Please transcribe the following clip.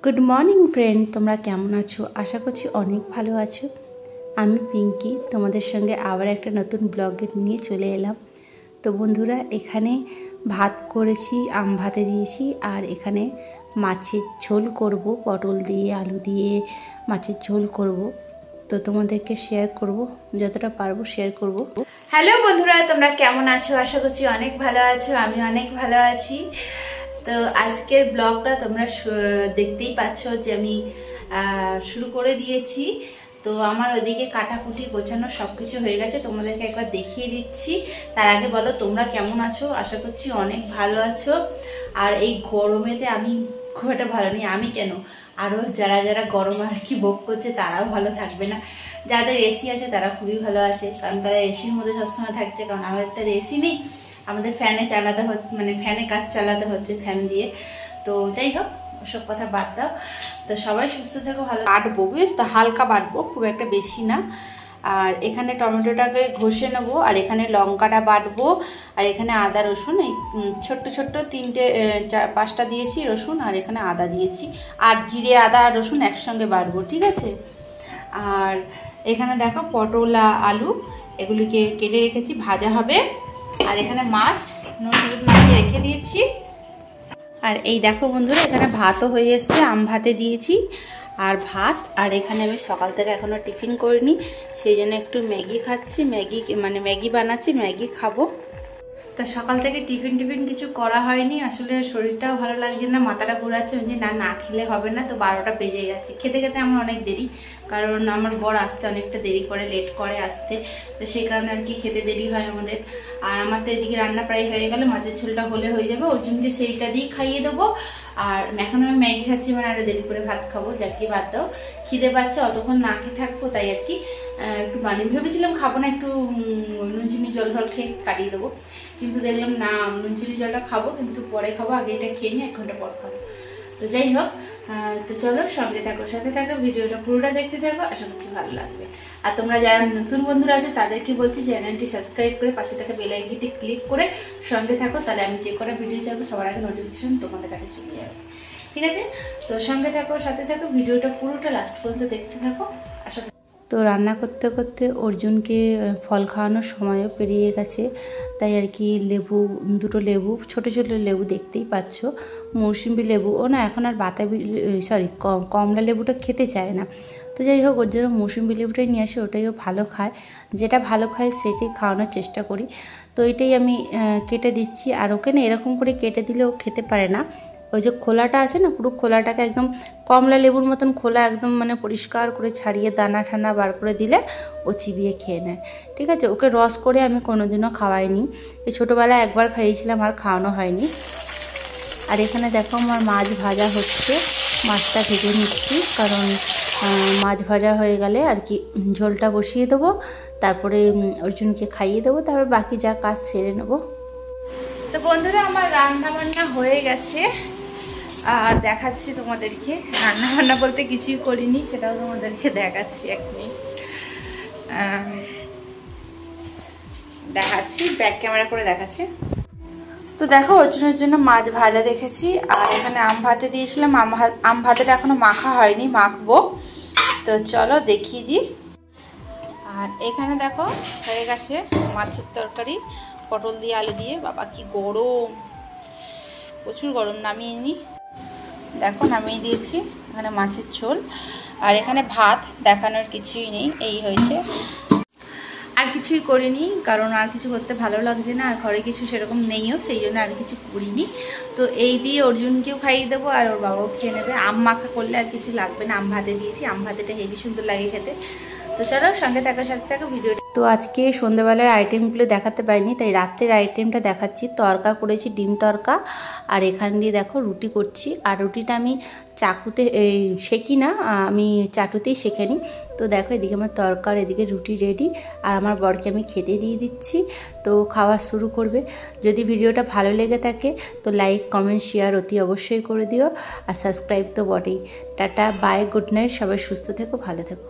Good morning friend তোমরা কেমন আছো আশা করছি অনেক ভালো আছো। আমি পিঙ্কি তোমাদের সঙ্গে আবার একটা নতুন ব্লগ নিয়ে চলে এলাম। তো বন্ধুরা এখানে ভাত করেছি, আম ভাতে দিয়েছি, আর এখানে মাছের ঝোল করব, পটল দিয়ে আলু দিয়ে মাছের ঝোল করব। তো তোমাদেরকে শেয়ার করব, যতটা পারবো শেয়ার করব। হ্যালো বন্ধুরা, তোমরা কেমন আছো? আশা করছি অনেক ভালো আছো, আমি অনেক ভালো আছি। তো আজকের ব্লগটা তোমরা দেখতেই পাচ্ছ যে আমি শুরু করে দিয়েছি। তো আমার ওইদিকে কাটাকুটি গোছানো সব কিছু হয়ে গেছে, তোমাদেরকে একবার দেখিয়ে দিচ্ছি। তার আগে বলো তোমরা কেমন আছো? আশা করছি অনেক ভালো আছো। আর এই গরমেতে আমি খুব একটা ভালো নেই। আমি কেন, আরও যারা যারা গরম আর কি ভোগ করছে তারাও ভালো থাকবে না। যাদের এসি আছে তারা খুবই ভালো আছে, কারণ তারা এসির মধ্যে সবসময় থাকছে। কারণ আমাদের তার এসি নেই, আমাদের ফ্যানে চালাতে হচ্ছে, মানে ফ্যানে কাজ চালাতে হচ্ছে ফ্যান দিয়ে। তো যাই হোক, ওসব কথা বাদ দাও। তো সবাই সুস্থ থেকো, ভালো। বাটবো বুঝেছো, হালকা বাটবো, খুব একটা বেশি না। আর এখানে টমেটোটাকে ঘষে নেবো, আর এখানে লঙ্কাটা বাটবো, আর এখানে আদা রসুন এই ছোট্ট ছোট্ট তিনটে 4-5টা দিয়েছি রসুন, আর এখানে আদা দিয়েছি। আর জিরে আদা আর রসুন একসঙ্গে বাটবো, ঠিক আছে? আর এখানে দেখো পটল আলু এগুলিকে কেটে রেখেছি, ভাজা হবে। আর এখানে মাছ নুন হলুদ মাখিয়ে রেখে দিয়েছি। আর এই দেখো বন্ধুরা, এখানে ভাতও হয়ে এসছে, আম ভাতে দিয়েছি আর ভাত। আর এখানে আমি সকাল থেকে এখনও টিফিন করিনি, সেই জন্য একটু ম্যাগি খাচ্ছি, ম্যাগি বানাচ্ছি, ম্যাগি খাবো। তা সকাল থেকে টিফিন কিছু করা হয়নি, আসলে শরীরটাও ভালো লাগছে না, মাথাটা ঘোরাচ্ছে, যে না খেলে হবে না। তো 12টা বেজে গেছে, খেতে খেতে আমার অনেক দেরি, কারণ আমার বর আসতে অনেকটা দেরি করে, লেট করে আসতে। তো সেই কারণে আর কি খেতে দেরি হয় আমাদের। আর আমার তো এদিকে রান্না প্রায় হয়ে গেলে, মাছের ঝোলটা হলে হয়ে যাবে, অর্জুনকে সেইটা দিয়েই খাইয়ে দেবো। আর এখন আমি ম্যাগি খাচ্ছি, মানে আরও দেরি করে ভাত খাবো, যাকে বাদ দাও, খিদে পাচ্ছে, অতক্ষণ না খেয়ে থাকবো, তাই আর কি একটু ভেবেছিলাম খাবো না, একটু নুন চিনি জল খেয়ে কাটিয়ে দেবো। কিন্তু দেখলাম না, নুন চিনি জলটা খাবো, কিন্তু পরে খাবো, আগে এটা খেয়ে নিয়ে 1 ঘন্টা পর খাবো। তো যাই হোক, তো চলো সঙ্গে থাকো, সাথে থাকো, ভিডিওটা পুরোটা দেখতে থাকো, আশা করছি ভালো লাগবে। আর তোমরা যারা নতুন বন্ধুরা আছে তাদেরকে বলছি চ্যানেলটি সাবস্ক্রাইব করে পাশে থাকা বেল আইকনটি ক্লিক করে সঙ্গে থাকো, তাহলে আমি যে কটা ভিডিও চাইবো সবার আগে নোটিফিকেশন তোমাদের কাছে চলে যাবে, ঠিক আছে? তো সঙ্গে থাকো, সাথে থাকো, ভিডিওটা পুরোটা লাস্ট পর্যন্ত দেখতে থাকো, আশা। তো রান্না করতে করতে অর্জুনকে ফল খাওয়ানোর সময়ও পেরিয়ে গেছে, তাই আর কি দুটো লেবু, ছোটো ছোটো লেবু দেখতেই পাচ্ছ, মৌসুম্বি লেবু, ও না এখন আর কমলা লেবুটা খেতে চায় না। তো যাই হোক, ওর জন্য মৌসুম্বি লেবুটাই নিয়ে আসে, ওটাইও ভালো খায়, যেটা ভালো খায় সেটাই খাওয়ানোর চেষ্টা করি। তো এটাই আমি কেটে দিচ্ছি। আর ওকে না এরকম করে কেটে দিলে ও খেতে পারে না, ওই যে খোলাটা আছে না, পুরো খোলাটাকে একদম কমলা লেবুর মতন খোলা একদম মানে পরিষ্কার করে ছাড়িয়ে দানা ঠান্না বার করে দিলে ও চিবিয়ে খেয়ে নেয়, ঠিক আছে? ওকে রস করে আমি কোনোদিনও খাওয়াইনি, এই ছোটোবেলায় একবার খাইয়েছিলাম, আর খাওয়ানো হয়নি। আর এখানে দেখো আমার মাছ ভাজা হচ্ছে, মাছটা ভেজে নিচ্ছি, কারণ মাছ ভাজা হয়ে গেলে আর কি ঝোলটা বসিয়ে দেবো, তারপরে অর্জুনকে খাইয়ে দেবো, তারপর বাকি যা কাজ সেরে নেবো। তো বন্ধুরা, আমার রান্না বান্না হয়ে গেছে, আর দেখাচ্ছি তোমাদেরকে। রান্না বান্না বলতে কিছুই করিনি, সেটাও তোমাদেরকে দেখাচ্ছি, 1 মিনিট দেখাচ্ছি, ব্যাক ক্যামেরা করে দেখাচ্ছি। তো দেখো, অর্জুনের জন্য মাছ ভাজা রেখেছি, আর এখানে আম ভাতে দিয়েছিলাম, আম ভাতেটা এখনো মাখা হয়নি, মাখবো। তো চলো দেখিয়ে দিই। আর এখানে দেখো হয়ে গেছে মাছের তরকারি, পটল দিয়ে আলু দিয়ে। বাবা কি গরম, প্রচুর গরম। নামিয়ে নি, দেখো নামিয়ে দিয়েছি। এখানে মাছের ঝোল, আর এখানে ভাত, দেখানোর কিছুই নেই, এই হয়েছে। আর কিছুই করিনি, কারণ আর কিছু করতে ভালো লাগছে না, আর ঘরে কিছু সেরকম নেইও, সেই জন্য আর কিছু করিনি। তো এই দিয়ে অর্জুনকেও খাইয়ে দেবো, আর ওর বাবাও খেয়ে নেবে। আম মাখা করলে আর কিছু লাগবে না, আম ভাতে দিয়েছি, আম ভাতেটা হেবি সুন্দর লাগে খেতে। তো চলো সঙ্গে থাকো, সাথে থাকো ভিডিও। তো আজকে সন্ধ্যাবেলার আইটেমগুলো দেখাতে পারিনি, তাই রাত্রের আইটেমটা দেখাচ্ছি। তরকা করেছি, ডিম তরকা, আর এখান দিয়ে দেখো রুটি করছি। আর রুটিটা আমি চাকুতে সেঁকি না, আমি চাটুতেই সেঁকে নিই। তো দেখো এদিকে আমার তরকার, এদিকে রুটি রেডি, আর আমার বরকে আমি খেতে দিয়ে দিচ্ছি। তো খাওয়া শুরু করবে। যদি ভিডিওটা ভালো লেগে থাকে তো লাইক কমেন্ট শেয়ার অতি অবশ্যই করে দিও, আর সাবস্ক্রাইব তো বটেই। টাটা, বাই, গুড নাইট, সবাই সুস্থ থেকো, ভালো থেকো।